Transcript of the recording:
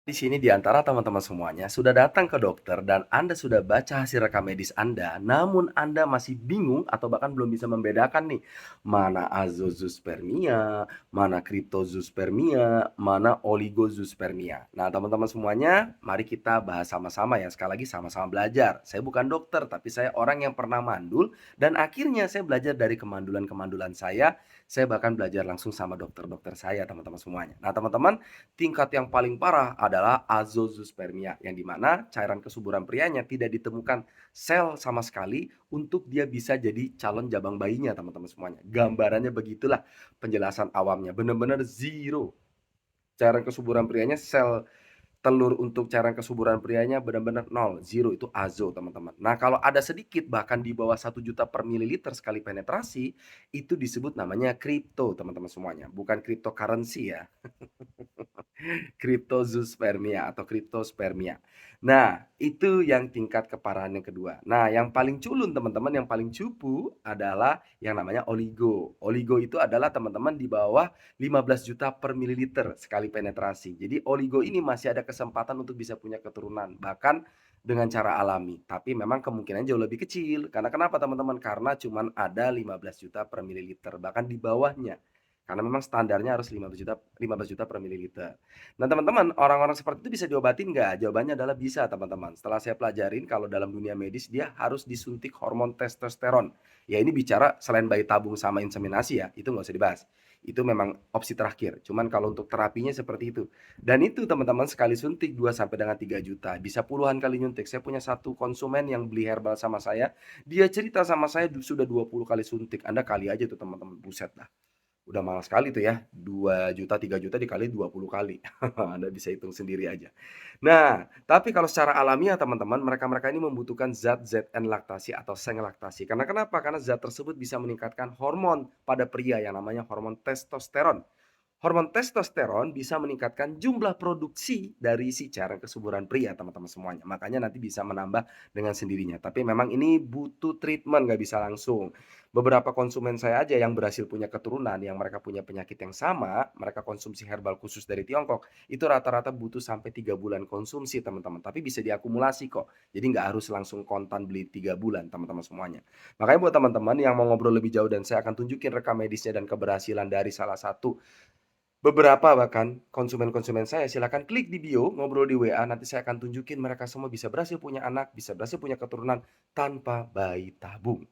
Di sini di antara teman-teman semuanya sudah datang ke dokter dan Anda sudah baca hasil rekam medis Anda, namun Anda masih bingung atau bahkan belum bisa membedakan nih, mana azoospermia, mana cryptospermia, mana oligospermia. Nah, teman-teman semuanya, mari kita bahas sama-sama ya. Sekali lagi sama-sama belajar. Saya bukan dokter, tapi saya orang yang pernah mandul dan akhirnya saya belajar dari kemandulan-kemandulan saya bahkan belajar langsung sama dokter-dokter saya, teman-teman semuanya. Nah, teman-teman, tingkat yang paling parah adalah azoospermia, yang dimana cairan kesuburan prianya tidak ditemukan sel sama sekali untuk dia bisa jadi calon jabang bayinya, teman-teman semuanya. Gambarannya begitulah penjelasan awamnya, benar-benar zero. Cairan kesuburan prianya, sel telur untuk cairan kesuburan prianya benar-benar nol, zero, itu azo, teman-teman. Nah, kalau ada sedikit bahkan di bawah 1 juta per mililiter sekali penetrasi, itu disebut namanya kripto, teman-teman semuanya, bukan cryptocurrency ya. Cryptospermia atau Cryptospermia. Nah, itu yang tingkat keparahan yang kedua. Nah, yang paling culun teman-teman, yang paling cupu adalah yang namanya oligo. Oligo itu adalah teman-teman di bawah 15 juta per mililiter sekali penetrasi. Jadi oligo ini masih ada kesempatan untuk bisa punya keturunan, bahkan dengan cara alami. Tapi memang kemungkinan jauh lebih kecil. Karena kenapa teman-teman? Karena cuman ada 15 juta per mililiter, bahkan di bawahnya. Karena memang standarnya harus 15 juta per mililiter. Nah, teman-teman, orang-orang seperti itu bisa diobatin nggak? Jawabannya adalah bisa, teman-teman. Setelah saya pelajarin kalau dalam dunia medis dia harus disuntik hormon testosteron. Ya ini bicara selain bayi tabung sama inseminasi ya, itu nggak usah dibahas. Itu memang opsi terakhir. Cuman kalau untuk terapinya seperti itu. Dan itu teman-teman sekali suntik 2 sampai dengan 3 juta. Bisa puluhan kali nyuntik. Saya punya satu konsumen yang beli herbal sama saya. Dia cerita sama saya sudah 20 kali suntik. Anda kali aja tuh teman-teman. Buset dah. Udah mahal sekali tuh ya, 2 juta 3 juta dikali 20 kali. Anda bisa hitung sendiri aja. Nah, tapi kalau secara alamiah teman-teman, mereka-mereka ini membutuhkan zat ZN laktasi atau seng laktasi. Karena kenapa? Karena zat tersebut bisa meningkatkan hormon pada pria yang namanya hormon testosteron. Hormon testosteron bisa meningkatkan jumlah produksi dari si cairan kesuburan pria, teman-teman semuanya. Makanya nanti bisa menambah dengan sendirinya. Tapi memang ini butuh treatment, nggak bisa langsung. Beberapa konsumen saya aja yang berhasil punya keturunan, yang mereka punya penyakit yang sama, mereka konsumsi herbal khusus dari Tiongkok, itu rata-rata butuh sampai 3 bulan konsumsi, teman-teman. Tapi bisa diakumulasi kok. Jadi nggak harus langsung kontan beli 3 bulan, teman-teman semuanya. Makanya buat teman-teman yang mau ngobrol lebih jauh dan saya akan tunjukin rekam medisnya dan keberhasilan dari salah satu beberapa bahkan konsumen-konsumen saya, silakan klik di bio, ngobrol di WA, nanti saya akan tunjukin mereka semua bisa berhasil punya anak, bisa berhasil punya keturunan tanpa bayi tabung.